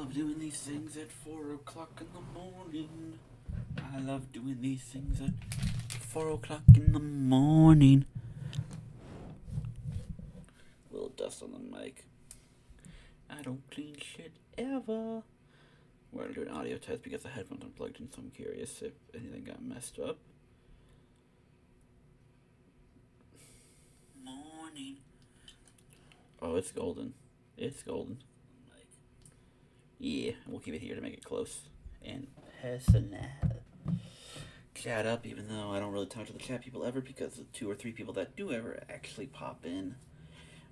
love doing these things at 4 o'clock in the morning. I love doing these things at 4 o'clock in the morning. Little dust on the mic. I don't clean shit ever. We're going to do an audio test because the headphones are plugged in, so I'm curious if anything got messed up. Morning. Oh, it's golden. It's golden. Yeah, we'll keep it here to make it close and personal. Chat up, even though I don't really talk to the chat people ever, because the 2 or 3 people that do ever actually pop in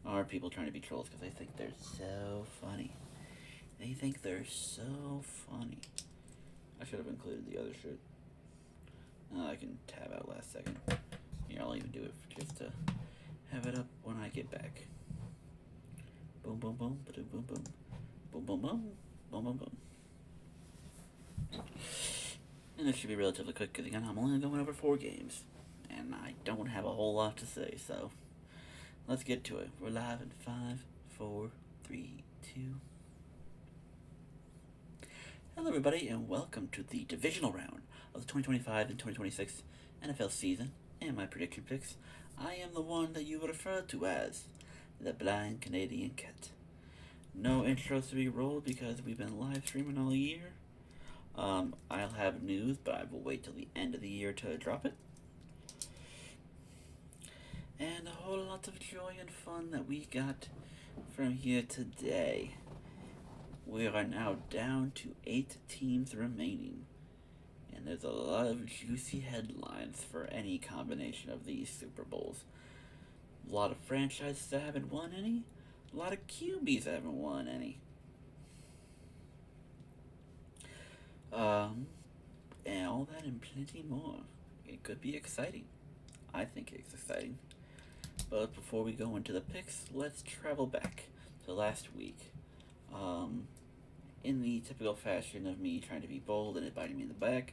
are people trying to be trolls because they think they're so funny. They think they're so funny. I should have included the other shit. I can tab out last second. Here, I'll even do it just to have it up when I get back. Boom, boom, boom, ba-doom, boom, boom. Boom, boom, boom. Boom, boom, boom. And this should be relatively quick because again, I'm only going over 4 games. And I don't have a whole lot to say, so let's get to it. We're live in 5, 4, 3, 2. Hello everybody and welcome to the divisional round of the 2025 and 2026 NFL season and my prediction picks. I am the one that you would refer to as the Blind Canadian Cat. No intros to be rolled because we've been live streaming all year. I'll have news, but I will wait till the end of the year to drop it. And a whole lot of joy and fun that we got from here today. We are now down to 8 teams remaining. And there's a lot of juicy headlines for any combination of these Super Bowls. A lot of franchises that haven't won any. A lot of QBs that haven't won any. And all that and plenty more. It could be exciting. I think it's exciting. But before we go into the picks, let's travel back to last week. In the typical fashion of me trying to be bold and it biting me in the back,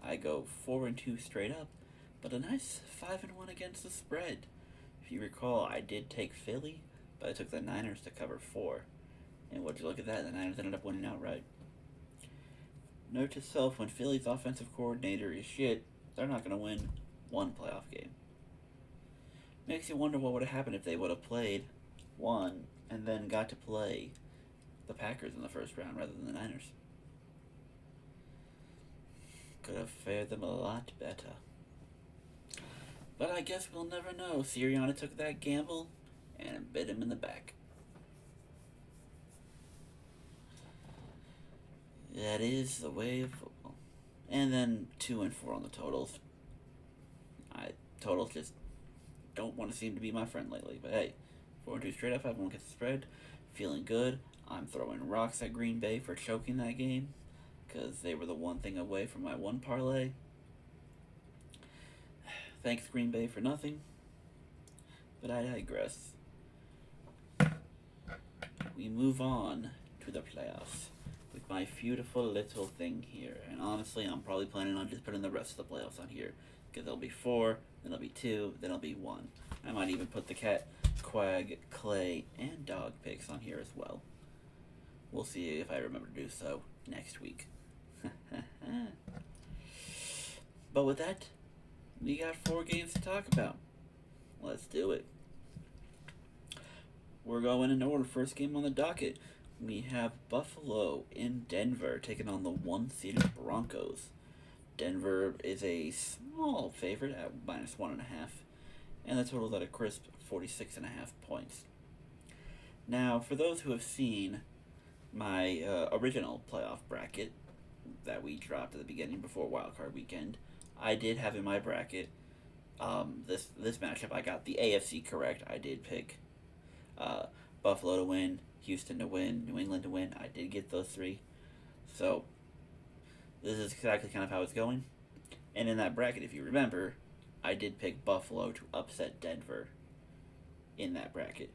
I go 4-2 straight up, but a nice 5-1 against the spread. If you recall, I did take Philly, but I took the Niners to cover 4. And would you look at that, the Niners ended up winning outright. Note to self, when Philly's offensive coordinator is shit, they're not going to win one playoff game. Makes you wonder what would have happened if they would have played, won, and then got to play the Packers in the first round rather than the Niners. Could have fared them a lot better. But I guess we'll never know. Sirianni took that gamble and bit him in the back. That is the way of football. And then 2-4 on the totals. Totals just don't want to seem to be my friend lately. But hey, 4-2 straight up, 5-1 gets the spread. Feeling good. I'm throwing rocks at Green Bay for choking that game, because they were the one thing away from my one parlay. Thanks, Green Bay, for nothing. But I digress. We move on to the playoffs with my beautiful little thing here. And honestly, I'm probably planning on just putting the rest of the playoffs on here, because there'll be 4, then there'll be 2, then there'll be 1. I might even put the Cat, Quag, Clay, and Dog picks on here as well. We'll see if I remember to do so next week. But with that, we got 4 games to talk about. Let's do it. We're going in order. First game on the docket. We have Buffalo in Denver taking on the 1-seeded Broncos. Denver is a small favorite at -1.5, and the total is at a crisp 46.5 points. Now, for those who have seen my original playoff bracket that we dropped at the beginning before wildcard weekend, I did have in my bracket this matchup. I got the AFC correct. I did pick Buffalo to win, Houston to win, New England to win. I did get those 3. So this is exactly kind of how it's going. And in that bracket, if you remember, I did pick Buffalo to upset Denver in that bracket,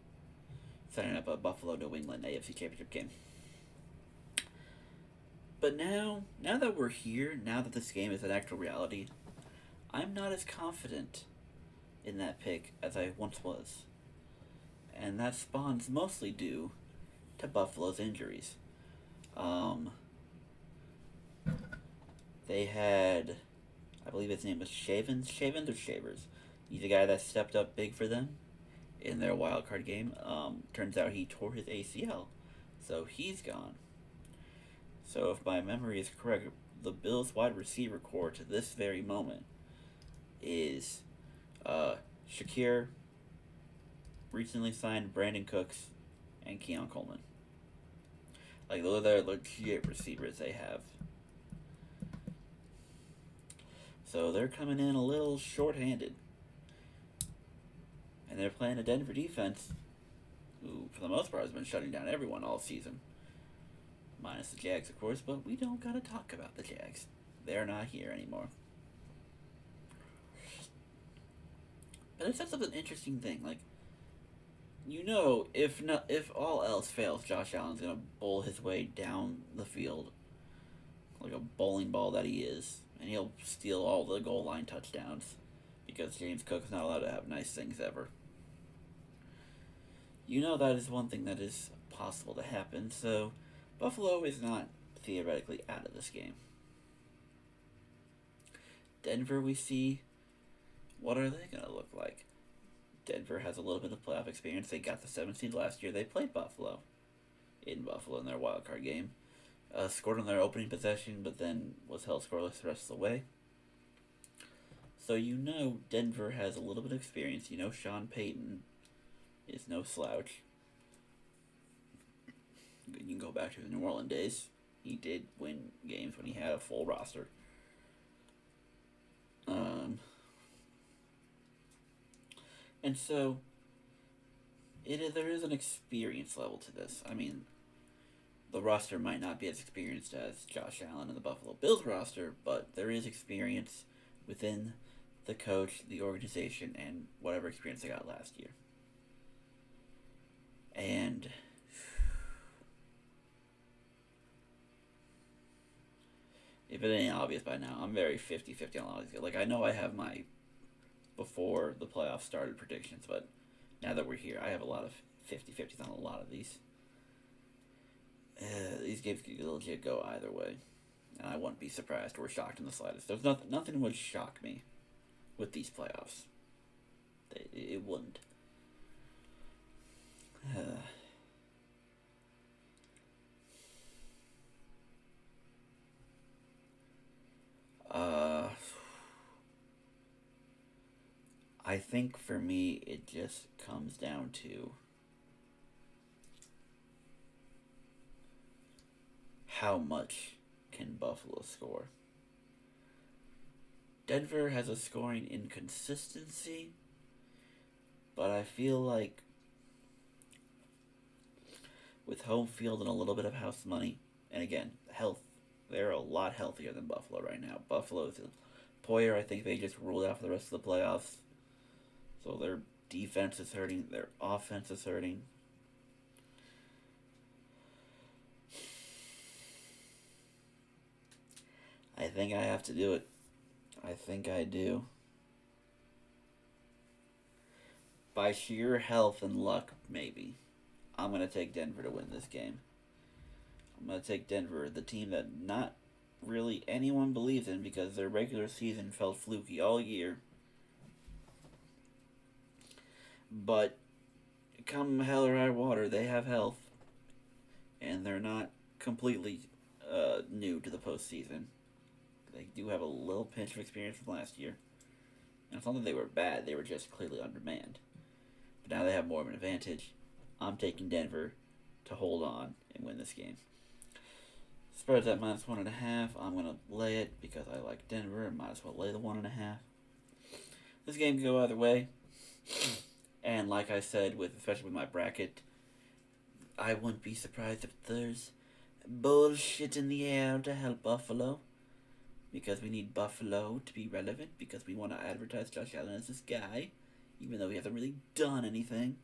setting up a Buffalo-New England AFC Championship game. But now that we're here, now that this game is an actual reality, I'm not as confident in that pick as I once was. And that spawn's mostly due to Buffalo's injuries. Um, they had, I believe his name was Shavens or Shavers. He's a guy that stepped up big for them in their wild card game. Turns out he tore his ACL, so he's gone. So if my memory is correct, the Bills wide receiver core to this very moment is Shakir, recently signed Brandon Cooks, and Keon Coleman. Like, those are legit receivers they have. So they're coming in a little short-handed. And they're playing a Denver defense who, for the most part, has been shutting down everyone all season. Minus the Jags, of course, but we don't gotta talk about the Jags. They're not here anymore. But it sets up an interesting thing. Like, if all else fails, Josh Allen's gonna bowl his way down the field like a bowling ball that he is, and he'll steal all the goal line touchdowns because James Cook's not allowed to have nice things ever. That is one thing that is possible to happen, so Buffalo is not theoretically out of this game. Denver, we see, what are they going to look like? Denver has a little bit of playoff experience. They got the 7th seed last year. They played Buffalo in their wild card game. Scored on their opening possession, but then was held scoreless the rest of the way. So Denver has a little bit of experience. Sean Payton is no slouch. You can go back to the New Orleans days. He did win games when he had a full roster. And so there is an experience level to this. I mean, the roster might not be as experienced as Josh Allen and the Buffalo Bills roster, but there is experience within the coach, the organization, and whatever experience they got last year. And if it ain't obvious by now, I'm very 50-50 on a lot of these. Like, I know I have my before the playoffs started predictions, but now that we're here, I have a lot of 50-50s on a lot of these. These games could legit go either way, and I wouldn't be surprised or shocked in the slightest. There's nothing would shock me with these playoffs. It wouldn't. I think for me, it just comes down to how much can Buffalo score. Denver has a scoring inconsistency, but I feel like with home field and a little bit of house money, and again, health, they're a lot healthier than Buffalo right now. Buffalo's Poyer, I think they just ruled out for the rest of the playoffs. So their defense is hurting, their offense is hurting. I think I have to do it. I think I do. By sheer health and luck, maybe. I'm going to take Denver to win this game. I'm going to take Denver, the team that not really anyone believes in because their regular season felt fluky all year. But come hell or high water, they have health. And they're not completely new to the postseason. They do have a little pinch of experience from last year. And it's not that they were bad, they were just clearly undermanned. But now they have more of an advantage. I'm taking Denver to hold on and win this game. Spread's at -1.5. I'm going to lay it because I like Denver and might as well lay the 1.5. This game can go either way. And like I said, especially with my bracket, I wouldn't be surprised if there's bullshit in the air to help Buffalo. Because we need Buffalo to be relevant. Because we want to advertise Josh Allen as this guy. Even though he hasn't really done anything.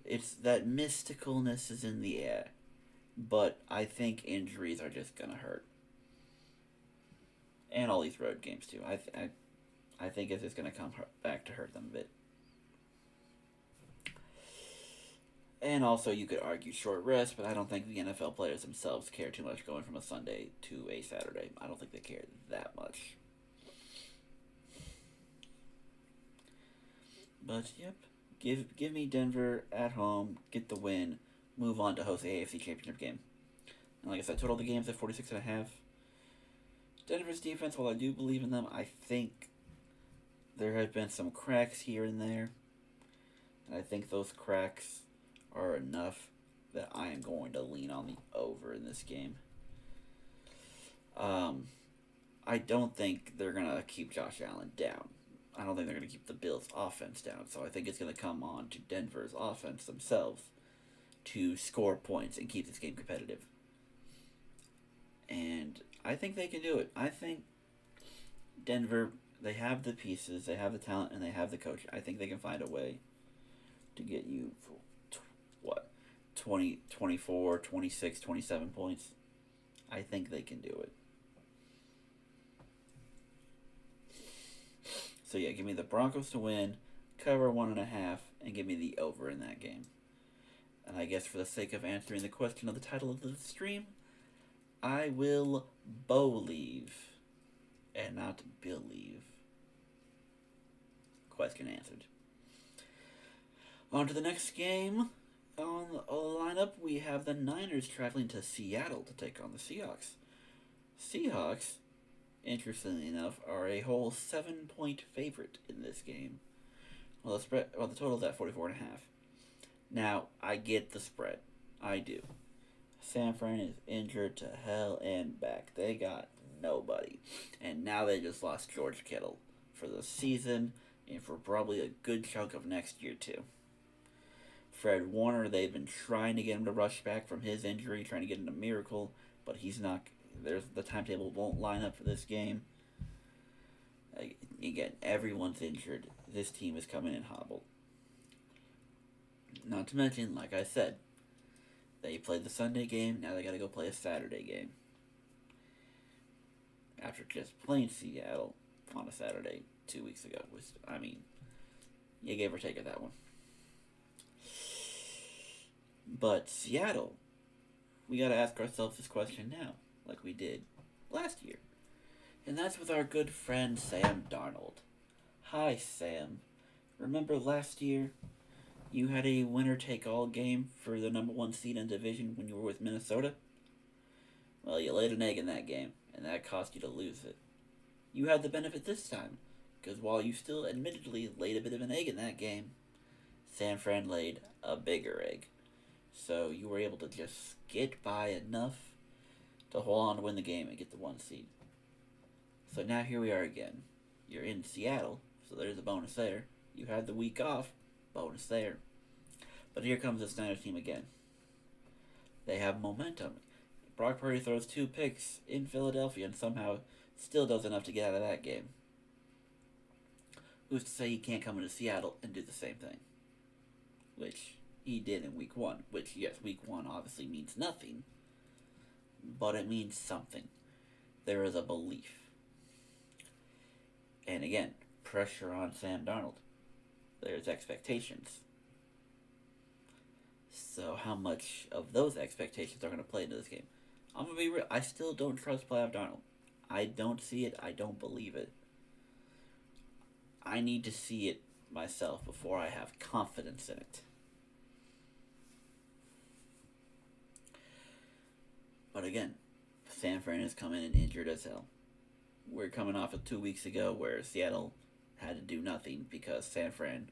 It's that mysticalness is in the air. But I think injuries are just going to hurt. And all these road games too. I think it's just going to come back to hurt them a bit. And also, you could argue short rest, but I don't think the NFL players themselves care too much going from a Sunday to a Saturday. I don't think they care that much. But yep, give me Denver at home, get the win, move on to host the AFC Championship game. And like I said, total the games at 46.5. Denver's defense, while I do believe in them, I think there have been some cracks here and there. And I think those cracks are enough that I am going to lean on the over in this game. I don't think they're going to keep Josh Allen down. I don't think they're going to keep the Bills' offense down. So I think it's going to come on to Denver's offense themselves to score points and keep this game competitive. And I think they can do it. I think Denver, they have the pieces, they have the talent, and they have the coach. I think they can find a way to get you, 20, 24, 26, 27 points. I think they can do it. So yeah, give me the Broncos to win, cover 1.5, and give me the over in that game. And I guess for the sake of answering the question of the title of the stream, I will Bo-lieve and not Bill-ieve. Question answered. On to the next game. On the lineup, we have the Niners traveling to Seattle to take on the Seahawks. Seahawks, interestingly enough, are a whole 7-point favorite in this game. Well, the total is at 44.5. Now, I get the spread. I do. San Fran is injured to hell and back. They got nobody. And now they just lost George Kittle for the season and for probably a good chunk of next year, too. Fred Warner, they've been trying to get him to rush back from his injury, trying to get him a miracle, but he's not. The timetable won't line up for this game. Again, everyone's injured. This team is coming in hobbled. Not to mention, like I said, they played the Sunday game, now they gotta go play a Saturday game. After just playing Seattle on a Saturday 2 weeks ago. Which, I mean, you gave or take at that one. But Seattle, we gotta ask ourselves this question now, like we did last year. And that's with our good friend Sam Darnold. Hi, Sam. Remember last year? You had a winner-take-all game for the number 1 seed in division when you were with Minnesota? Well, you laid an egg in that game, and that cost you to lose it. You had the benefit this time, because while you still admittedly laid a bit of an egg in that game, San Fran laid a bigger egg. So you were able to just get by enough to hold on to win the game and get the 1 seed. So now here we are again. You're in Seattle, so there's a bonus there. You had the week off, bonus there. But here comes the Niners team again. They have momentum. Brock Purdy throws 2 picks in Philadelphia and somehow still does enough to get out of that game. Who's to say he can't come into Seattle and do the same thing? Which he did in week 1. Which, yes, week 1 obviously means nothing. But it means something. There is a belief. And again, pressure on Sam Darnold. There's expectations. So how much of those expectations are going to play into this game? I'm going to be real. I still don't trust playoff Darnold. I don't see it. I don't believe it. I need to see it myself before I have confidence in it. But again, San Fran is coming in injured as hell. We're coming off of 2 weeks ago where Seattle had to do nothing because San Fran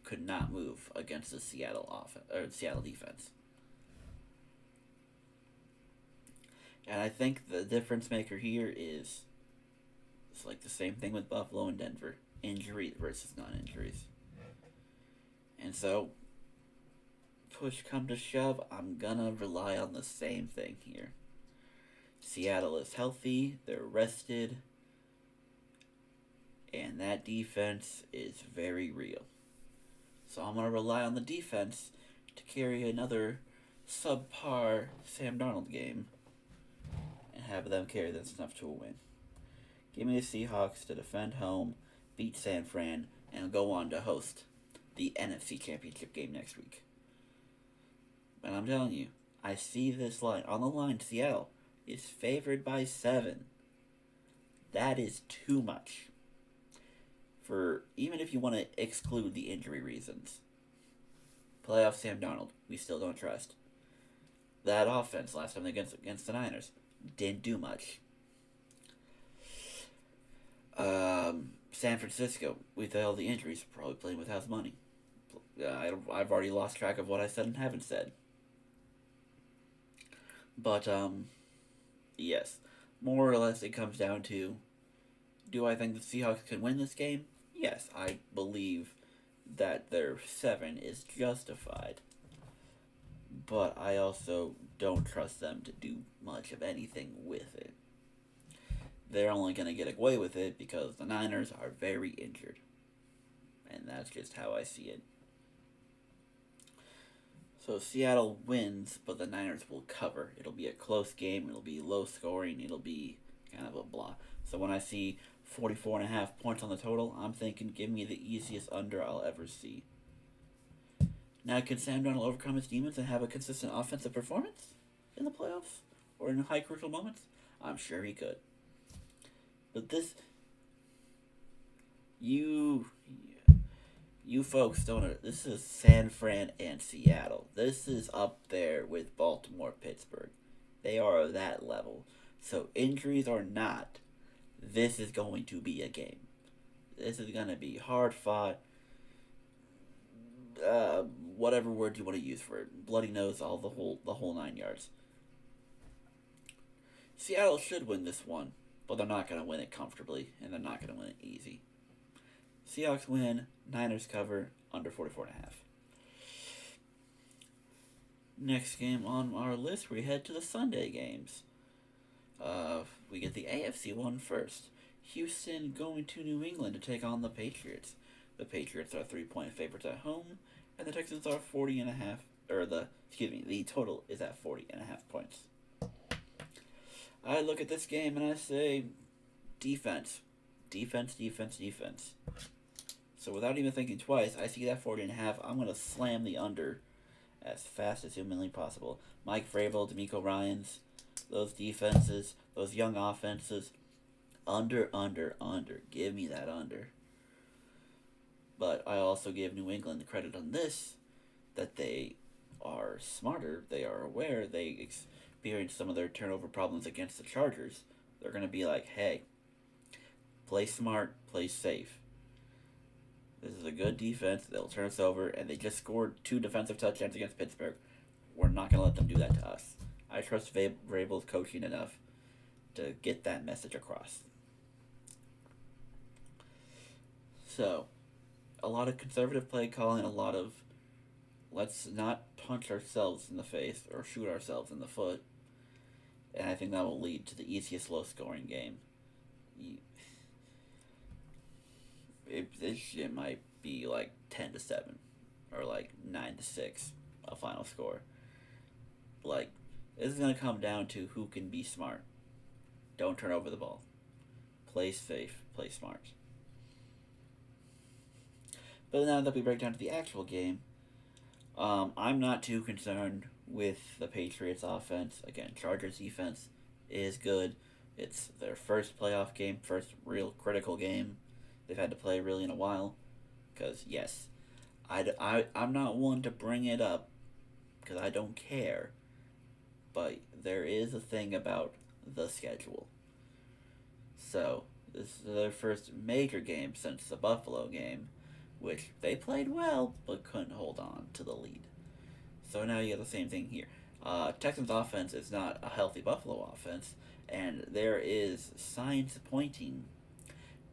could not move against the Seattle defense. And I think the difference maker here is it's like the same thing with Buffalo and Denver. Injuries versus non-injuries. And so, push come to shove, I'm gonna rely on the same thing here. Seattle is healthy, they're rested, and that defense is very real. So I'm going to rely on the defense to carry another subpar Sam Darnold game and have them carry this enough to a win. Give me the Seahawks to defend home, beat San Fran, and go on to host the NFC Championship game next week. And I'm telling you, I see this line. On the line, Seattle is favored by 7. That is too much. For even if you want to exclude the injury reasons. Playoff Sam Darnold, we still don't trust. That offense last time against the Niners didn't do much. San Francisco, with all the injuries, probably playing with house money. I've already lost track of what I said and haven't said. But, yes. More or less, it comes down to, do I think the Seahawks can win this game? Yes, I believe that their 7 is justified. But I also don't trust them to do much of anything with it. They're only going to get away with it because the Niners are very injured. And that's just how I see it. So Seattle wins, but the Niners will cover. It'll be a close game. It'll be low scoring. It'll be kind of a blah. So when I see 44.5 points on the total, I'm thinking give me the easiest under I'll ever see. Now, can Sam Darnold overcome his demons and have a consistent offensive performance in the playoffs or in high crucial moments? I'm sure he could. But you folks don't know. This is San Fran and Seattle. This is up there with Baltimore, Pittsburgh. They are of that level. So injuries or not, this is going to be a game. This is going to be hard fought. Whatever word you want to use for it, bloody nose, the whole 9 yards. Seattle should win this one, but they're not going to win it comfortably, and they're not going to win it easy. Seahawks win, Niners cover, under 44.5. Next game on our list, we head to the Sunday games. We get the AFC one first. Houston going to New England to take on the Patriots. The Patriots are 3-point favorites at home, and the Texans are 40.5. The total is at 40.5 points. I look at this game and I say, defense. So without even thinking twice, I see that 40.5. I'm going to slam the under as fast as humanly possible. Mike Vrabel, D'Amico Ryans, those defenses, those young offenses, under. Give me that under. But I also give New England the credit on this, that they are smarter, they are aware, they experienced some of their turnover problems against the Chargers. They're going to be like, hey, play smart, play safe. This is a good defense. They'll turn us over, and they just scored 2 defensive touchdowns against Pittsburgh. We're not going to let them do that to us. I trust Vrabel's coaching enough to get that message across. So, a lot of conservative play calling, a lot of let's not punch ourselves in the face or shoot ourselves in the foot. And I think that will lead to the easiest low-scoring game. This shit might be like 10-7 or like 9-6, a final score. Like, this is going to come down to who can be smart. Don't turn over the ball. Play safe, play smart. But now that we break down to the actual game, I'm not too concerned with the Patriots offense. Again, Chargers defense is good. It's their first playoff game, first real critical game they've had to play really in a while. Because, yes, I'm not one to bring it up because I don't care. But there is a thing about the schedule. So, this is their first major game since the Buffalo game, which they played well but couldn't hold on to the lead. So now you get the same thing here. Texans offense is not a healthy Buffalo offense, and there is signs pointing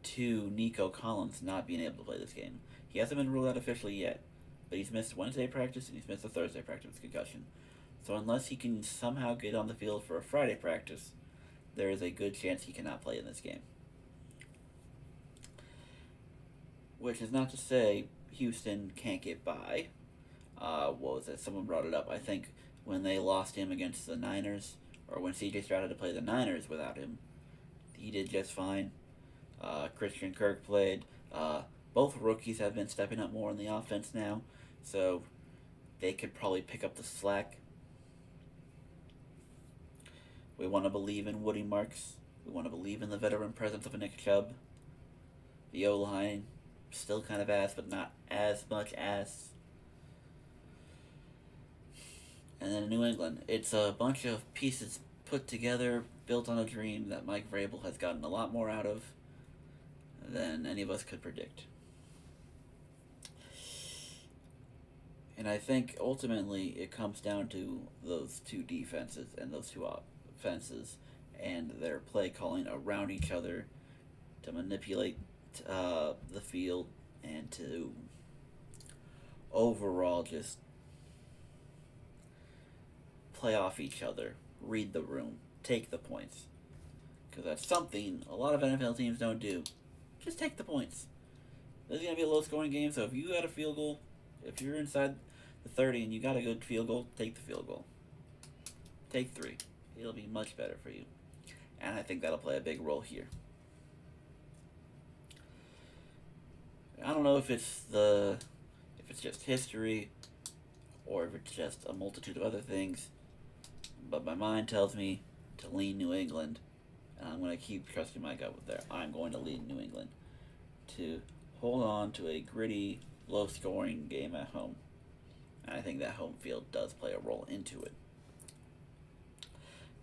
to Nico Collins not being able to play this game. He hasn't been ruled out officially yet, but he's missed Wednesday practice and he's missed a Thursday practice with concussion. So unless he can somehow get on the field for a Friday practice, there is a good chance he cannot play in this game. Which is not to say Houston can't get by. What was it? Someone brought it up. I think when they lost him against the Niners, or when CJ Stroud had to play the Niners without him, he did just fine. Christian Kirk played. Both rookies have been stepping up more in the offense now. So they could probably pick up the slack. We want to believe in Woody Marks. We want to believe in the veteran presence of a Nick Chubb. The O-line, still kind of ass, but not as much ass. And then in New England, it's a bunch of pieces put together, built on a dream that Mike Vrabel has gotten a lot more out of than any of us could predict. And I think ultimately it comes down to those two defenses and those two offenses and their play calling around each other to manipulate the field and to overall just play off each other, read the room, take the points. Because that's something a lot of NFL teams don't do. Just take the points. This is going to be a low scoring game, so if you got a field goal, if you're inside the 30 and you got a good field goal, take the field goal. Take 3. It'll be much better for you. And I think that'll play a big role here. I don't know if it's just history or if it's just a multitude of other things, but my mind tells me to lean New England, and I'm going to keep trusting my gut with there. I'm going to lean New England to hold on to a gritty, low-scoring game at home. And I think that home field does play a role into it.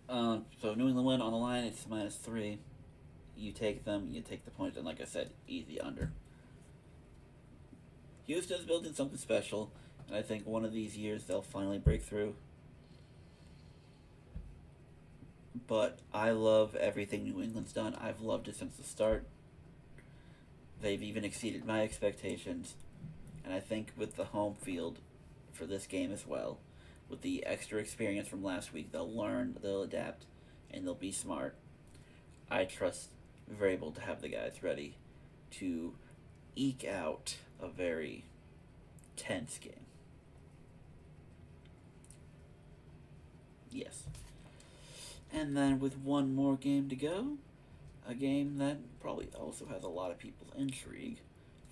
So New England win on the line, it's -3. You take them, you take the points, and like I said, easy under. Houston's building something special, and I think one of these years they'll finally break through. But I love everything New England's done. I've loved it since the start. They've even exceeded my expectations. And I think with the home field for this game as well, with the extra experience from last week, they'll learn, they'll adapt, and they'll be smart. I trust Vrabel to have the guys ready to eke out a very tense game. Yes. And then with one more game to go, a game that probably also has a lot of people's intrigue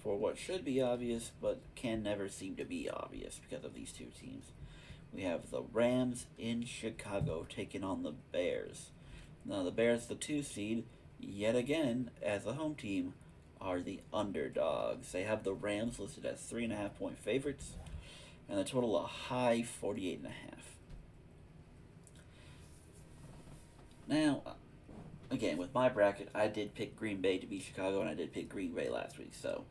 for what should be obvious but can never seem to be obvious because of these two teams. We have the Rams in Chicago taking on the Bears. Now the Bears, the 2 seed, yet again, as a home team, are the underdogs. They have the Rams listed as 3.5-point favorites, and the total a high 48.5. Now, again, with my bracket, I did pick Green Bay to beat Chicago, and I did pick Green Bay last week. So,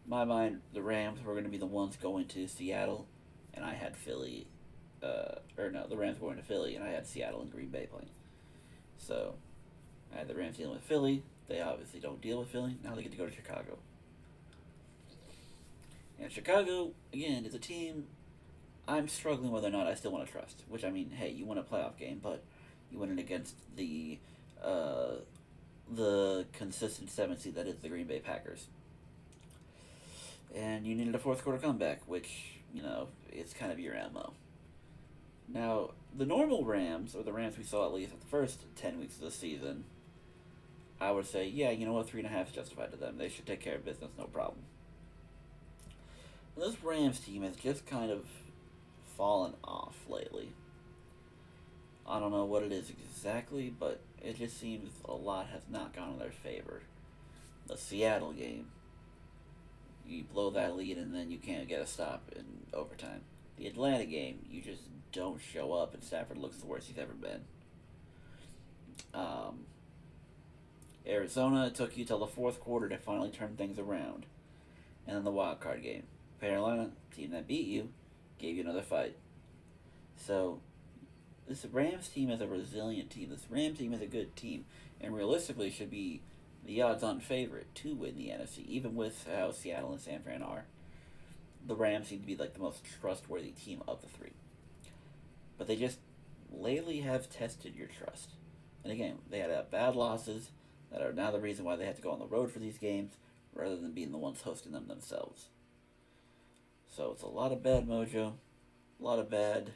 in my mind, the Rams were going to be the ones going to Seattle, and I had Philly. The Rams going to Philly, and I had Seattle and Green Bay playing. So, I had the Rams dealing with Philly. They obviously don't deal with Philly. Now they get to go to Chicago. And Chicago, again, is a team I'm struggling whether or not I still want to trust. Which, I mean, hey, you won a playoff game, but you win it against the consistent 7th seed that is the Green Bay Packers. And you needed a fourth quarter comeback, which, it's kind of your MO. Now, the normal Rams, or the Rams we saw at least at the first 10 weeks of the season, I would say, yeah, you know what, 3.5 is justified to them. They should take care of business, no problem. This Rams team has just kind of fallen off lately. I don't know what it is exactly, but it just seems a lot has not gone in their favor. The Seattle game, you blow that lead and then you can't get a stop in overtime. The Atlanta game, you just don't show up and Stafford looks the worst he's ever been. Arizona, it took you till the fourth quarter to finally turn things around. And then the wild card game. Carolina, team that beat you, gave you another fight. So, this Rams team is a resilient team. This Rams team is a good team. And realistically should be the odds-on favorite to win the NFC, even with how Seattle and San Fran are. The Rams seem to be like the most trustworthy team of the 3. But they just lately have tested your trust. And again, they had bad losses that are now the reason why they have to go on the road for these games rather than being the ones hosting them themselves. So it's a lot of bad mojo, a lot of bad,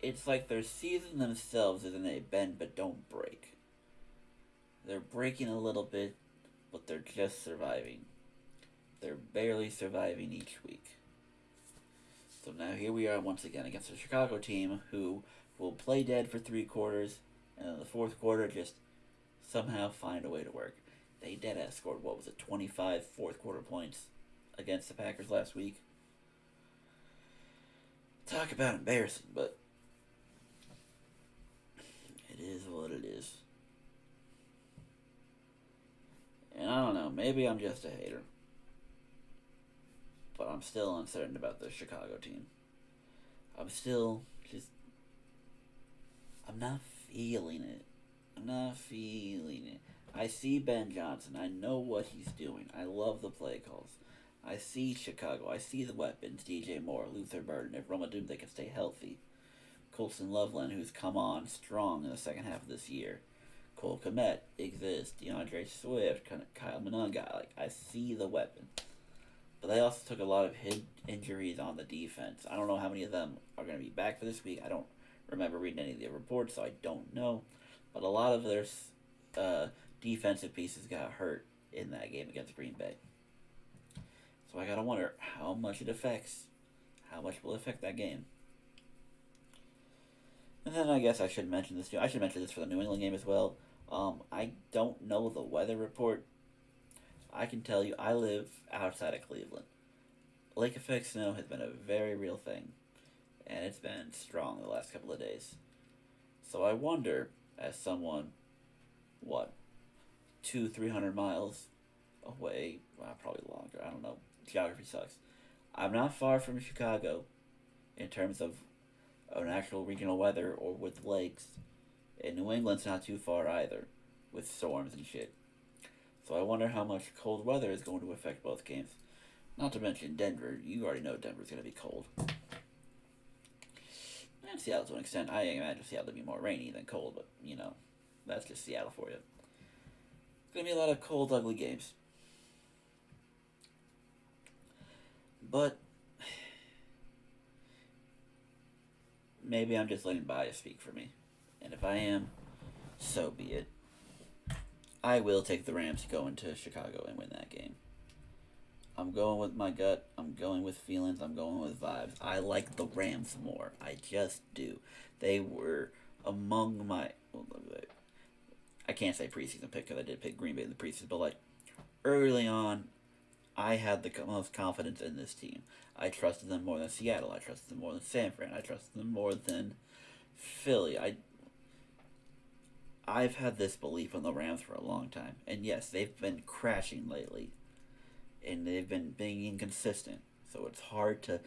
it's like their season themselves is in a bend but don't break. They're breaking a little bit, but they're just surviving. They're barely surviving each week. So now here we are once again against a Chicago team who will play dead for 3 quarters, and in the fourth quarter just somehow find a way to work. They deadass scored, what was it, 25 fourth quarter points against the Packers last week. Talk about embarrassing, but it is what it is. And I don't know, maybe I'm just a hater. But I'm still uncertain about the Chicago team. I'm not feeling it. I see Ben Johnson. I know what he's doing. I love the play calls. I see Chicago. I see the weapons. DJ Moore, Luther Burden. If Roma Doom, they can stay healthy. Colson Loveland, who's come on strong in the second half of this year. Cole Kmet exists. DeAndre Swift, Kyle Monunga. I see the weapon. But they also took a lot of injuries on the defense. I don't know how many of them are going to be back for this week. I don't remember reading any of the reports, so I don't know. But a lot of their defensive pieces got hurt in that game against Green Bay. So I got to wonder how much it affects. How much will it affect that game? And then I guess I should mention this too. I should mention this for the New England game as well. I don't know the weather report. I can tell you, I live outside of Cleveland. Lake effect snow has been a very real thing, and it's been strong the last couple of days. So I wonder, as someone, 200-300 miles away, well, probably longer, I don't know, geography sucks. I'm not far from Chicago in terms of an actual regional weather or with lakes, and New England's not too far either, with storms and shit. So I wonder how much cold weather is going to affect both games. Not to mention Denver. You already know Denver's going to be cold. And Seattle to an extent. I imagine Seattle to be more rainy than cold, but, that's just Seattle for you. It's going to be a lot of cold, ugly games. But maybe I'm just letting bias speak for me. And if I am, so be it. I will take the Rams to go into Chicago and win that game. I'm going with my gut. I'm going with feelings. I'm going with vibes. I like the Rams more. I just do. They were among my... I can't say preseason pick because I did pick Green Bay in the preseason, but early on, I had the most confidence in this team. I trusted them more than Seattle. I trusted them more than San Fran. I trusted them more than Philly. I've had this belief in the Rams for a long time. And yes, they've been crashing lately. And they've been being inconsistent. So it's hard to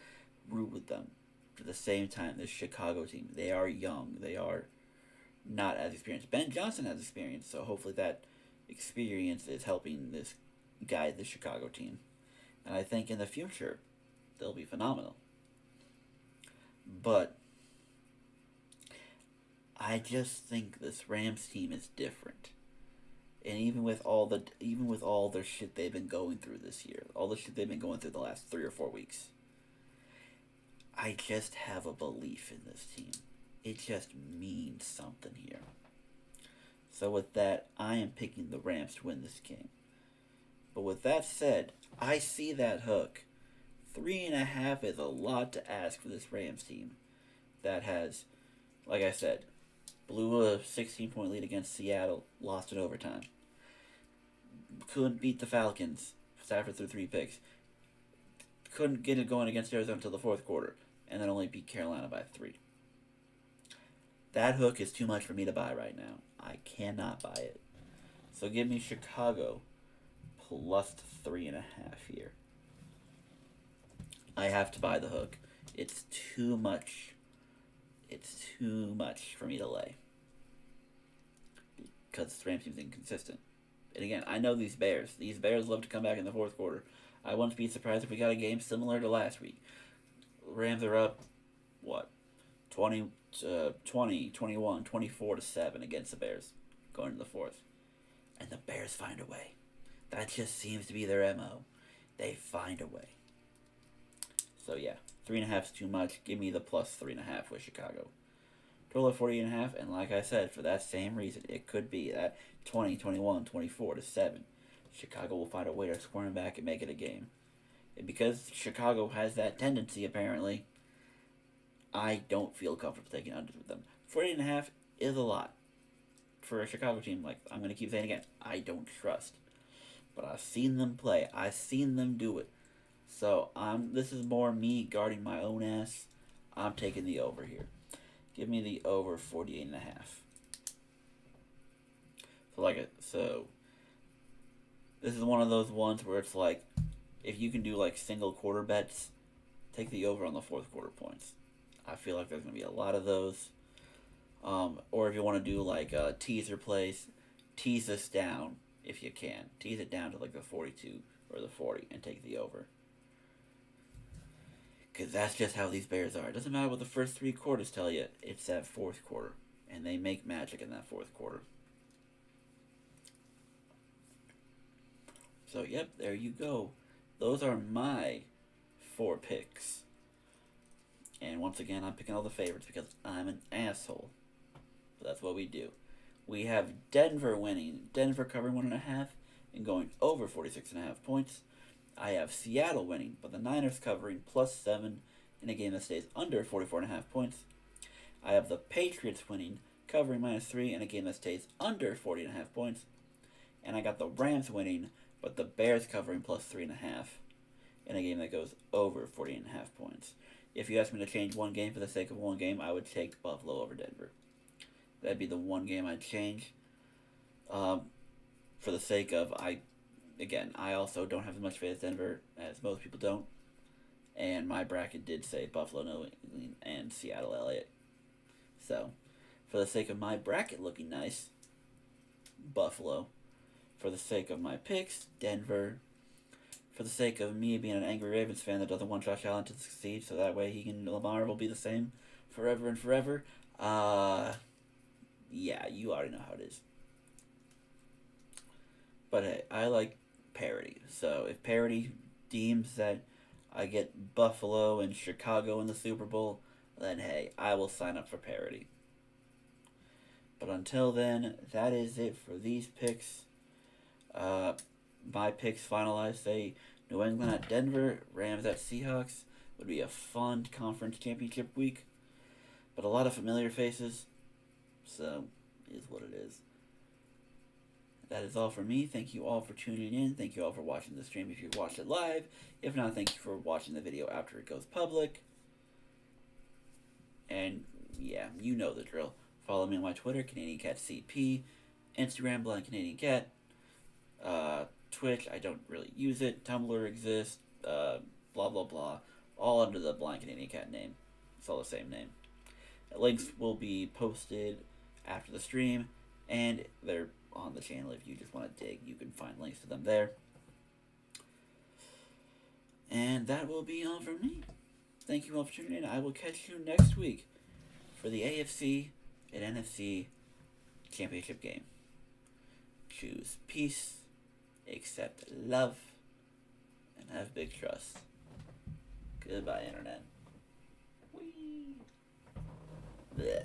root with them. At the same time, this Chicago team, they are young. They are not as experienced. Ben Johnson has experience, so hopefully that experience is helping this guide the Chicago team. And I think in the future, they'll be phenomenal. But I just think this Rams team is different. And even with all their shit they've been going through this year, all the shit they've been going through the last 3 or 4 weeks, I just have a belief in this team. It just means something here. So with that, I am picking the Rams to win this game. But with that said, I see that hook. 3.5 is a lot to ask for this Rams team that has, like I said, blew a 16-point lead against Seattle, lost in overtime. Couldn't beat the Falcons. Stafford threw 3 picks. Couldn't get it going against Arizona until the fourth quarter, and then only beat Carolina by 3. That hook is too much for me to buy right now. I cannot buy it. So give me Chicago plus 3.5 here. I have to buy the hook. It's too much. It's too much for me to lay. Because the Rams team's inconsistent. And again, I know these Bears. These Bears love to come back in the fourth quarter. I wouldn't be surprised if we got a game similar to last week. Rams are up, 20, 21, 24-7 against the Bears going to the fourth. And the Bears find a way. That just seems to be their MO. They find a way. So yeah, 3.5 is too much. Give me the plus 3.5 with Chicago. Total of 40.5, and like I said, for that same reason, it could be that 20, 21, 24-7. Chicago will find a way to squirm back and make it a game. And because Chicago has that tendency, apparently, I don't feel comfortable taking unders with them. 48.5 is a lot for a Chicago team. Like, I'm going to keep saying again, I don't trust. But I've seen them play. I've seen them do it. So this is more me guarding my own ass. I'm taking the over here. Give me the over 48.5. So this is one of those ones where it's like, if you can do like single quarter bets, take the over on the fourth quarter points. I feel like there's going to be a lot of those. Or if you want to do like a teaser plays, tease this down if you can. Tease it down to like the 42 or the 40 and take the over. Because that's just how these Bears are. It doesn't matter what the first 3 quarters tell you. It's that fourth quarter. And they make magic in that fourth quarter. So, yep, there you go. Those are my 4 picks. And once again, I'm picking all the favorites because I'm an asshole. But that's what we do. We have Denver winning. Denver covering 1.5 and going over 46.5 points. I have Seattle winning, but the Niners covering +7 in a game that stays under 44.5 points. I have the Patriots winning, covering -3 in a game that stays under 40.5 points. And I got the Rams winning, but the Bears covering +3.5 in a game that goes over 40.5 points. If you ask me to change one game for the sake of one game, I would take Buffalo over Denver. That'd be the one game I'd change. For the sake of, I also don't have as much faith in Denver as most people don't. And my bracket did say Buffalo, New England, and Seattle, Elliott. So, for the sake of my bracket looking nice, Buffalo. For the sake of my picks, Denver. For the sake of me being an angry Ravens fan that doesn't want Josh Allen to succeed, so that way Lamar will be the same forever and forever. Yeah, you already know how it is. But hey, I like parity. So if parity deems that I get Buffalo and Chicago in the Super Bowl, then hey, I will sign up for parity. But until then, that is it for these picks. My picks finalized say New England at Denver, Rams at Seahawks. Would be a fun conference championship week. But a lot of familiar faces. So, it is what it is. That is all for me. Thank you all for tuning in. Thank you all for watching the stream if you watched it live. If not, thank you for watching the video after it goes public. And yeah, you know the drill. Follow me on my Twitter, CanadianCatCP. Instagram, Blind Canadian Cat. Twitch, I don't really use it. Tumblr exists. Blah, blah, blah. All under the Blind Canadian Cat name. It's all the same name. Links will be posted after the stream, and they're on the channel. If you just want to dig, you can find links to them there. And that will be all from me. Thank you all for tuning in. I will catch you next week for the AFC and NFC championship game. Choose peace, accept love, and have big trust. Goodbye, Internet. Whee! Blech.